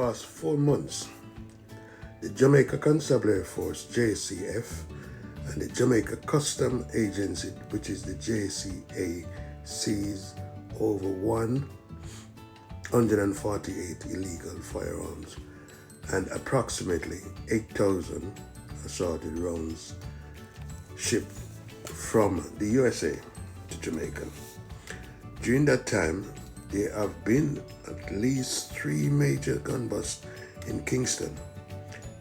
past 4 months, the Jamaica Constabulary Force, JCF, and the Jamaica Custom Agency, which is the JCA, seized over 148 illegal firearms and approximately 8,000 assorted rounds shipped from the USA to Jamaica. During that time, there have been at least 3 major gun busts in Kingston.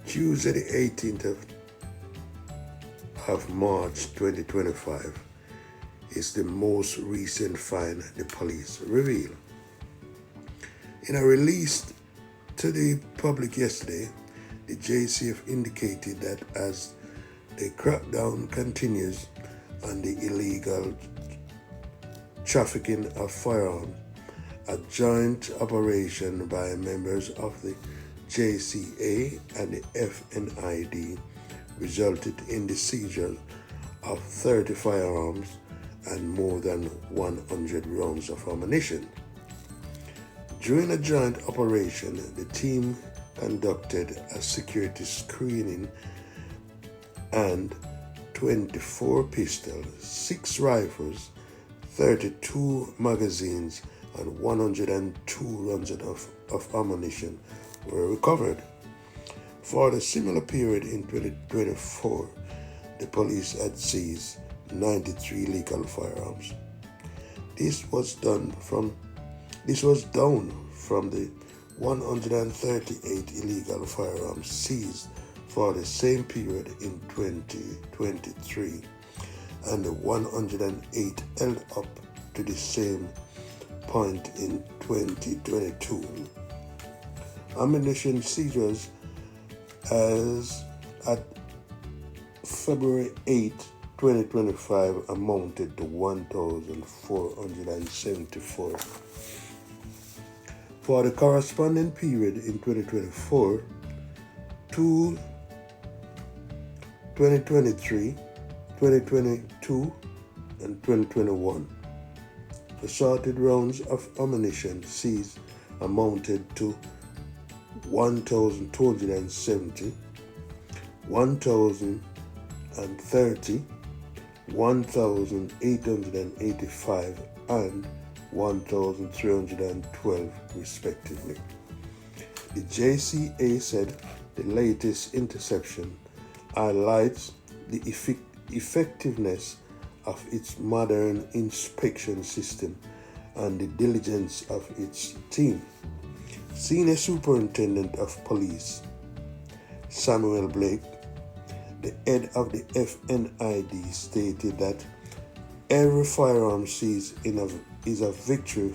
Tuesday the 18th of March 2025 is the most recent find the police revealed. In a release to the public yesterday, the JCF indicated that as the crackdown continues on the illegal trafficking of firearms, a joint operation by members of the JCA and the FNID resulted in the seizure of 30 firearms and more than 100 rounds of ammunition. During a joint operation, the team conducted a security screening and 24 pistols, 6 rifles, 32 magazines, and 102 rounds of ammunition were recovered. For the similar period in 2024, the police had seized 93 legal firearms. This was down from the 138 illegal firearms seized for the same period in 2023 and the 108 held up to the same point in 2022. Ammunition seizures as at February 8, 2025 amounted to 1,474. For the corresponding period in 2024 to 2023, 2022, and 2021, assorted rounds of ammunition seized amounted to 1,270, 1,030, 1,885, and 1,312 respectively. The JCA said the latest interception highlights the effectiveness of its modern inspection system and the diligence of its team. Senior Superintendent of Police Samuel Blake, the head of the FNID, stated that every firearm seized is a victory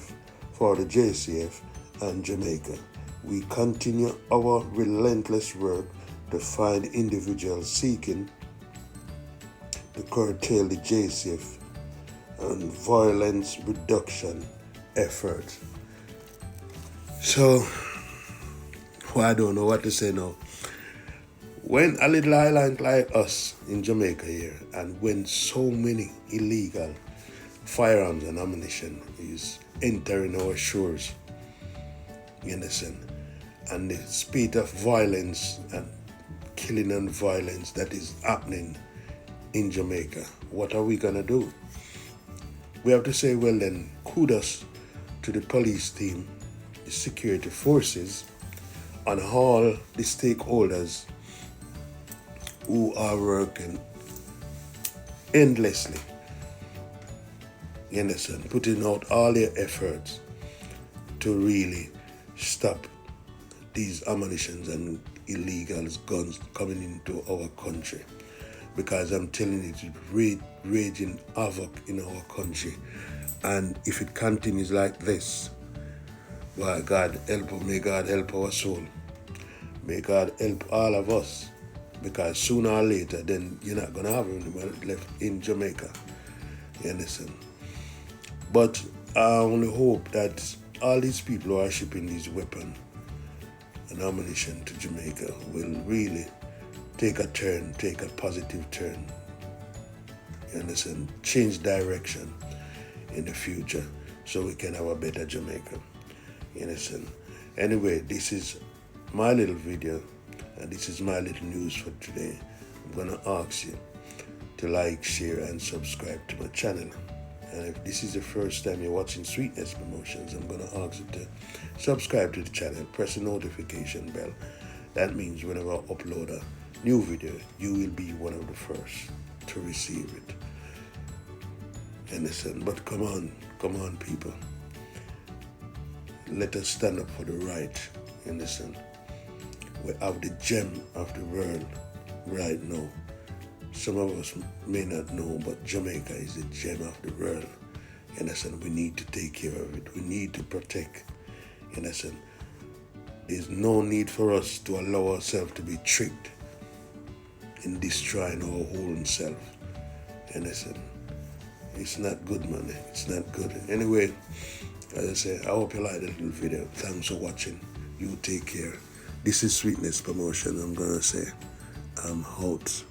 for the JCF and Jamaica. We continue our relentless work to find individuals seeking to curtail the JCF and violence reduction efforts. So, I don't know what to say now. When a little island like us in Jamaica here, and when so many illegal firearms and ammunition is entering our shores, you understand, and the speed of violence and killing and violence that is happening in Jamaica, what are we gonna do? We have to say, well then, kudos to the police team, the security forces, and all the stakeholders who are working endlessly, you understand, putting out all their efforts to really stop these ammunitions and illegal guns coming into our country. Because I'm telling you, it's raging havoc in our country. And if it continues like this, well, God help, may God help our soul. May God help all of us. Because sooner or later, then you're not going to have anyone left in Jamaica. You understand? But I only hope that all these people who are shipping these weapons and ammunition to Jamaica will really take a positive turn. You understand? Change direction in the future so we can have a better Jamaica. You understand? Anyway, this is my little video, and this is my little news for today. I'm gonna ask you to like, share, and subscribe to my channel. And if this is the first time you're watching Sweetness Promotions, I'm gonna ask you to subscribe to the channel, press the notification bell. That means whenever I upload a new video, you will be one of the first to receive it. Understand? But come on, people. Let us stand up for the right. Understand? We have the gem of the world right now. Some of us may not know, but Jamaica is the gem of the world. You understand? We need to take care of it. We need to protect. You understand? There's no need for us to allow ourselves to be tricked in destroying our own self. You understand? It's not good, man. It's not good. Anyway, as I say, I hope you like the little video. Thanks for watching. You take care. This is Sweetness Promotion. I'm gonna say I'm out.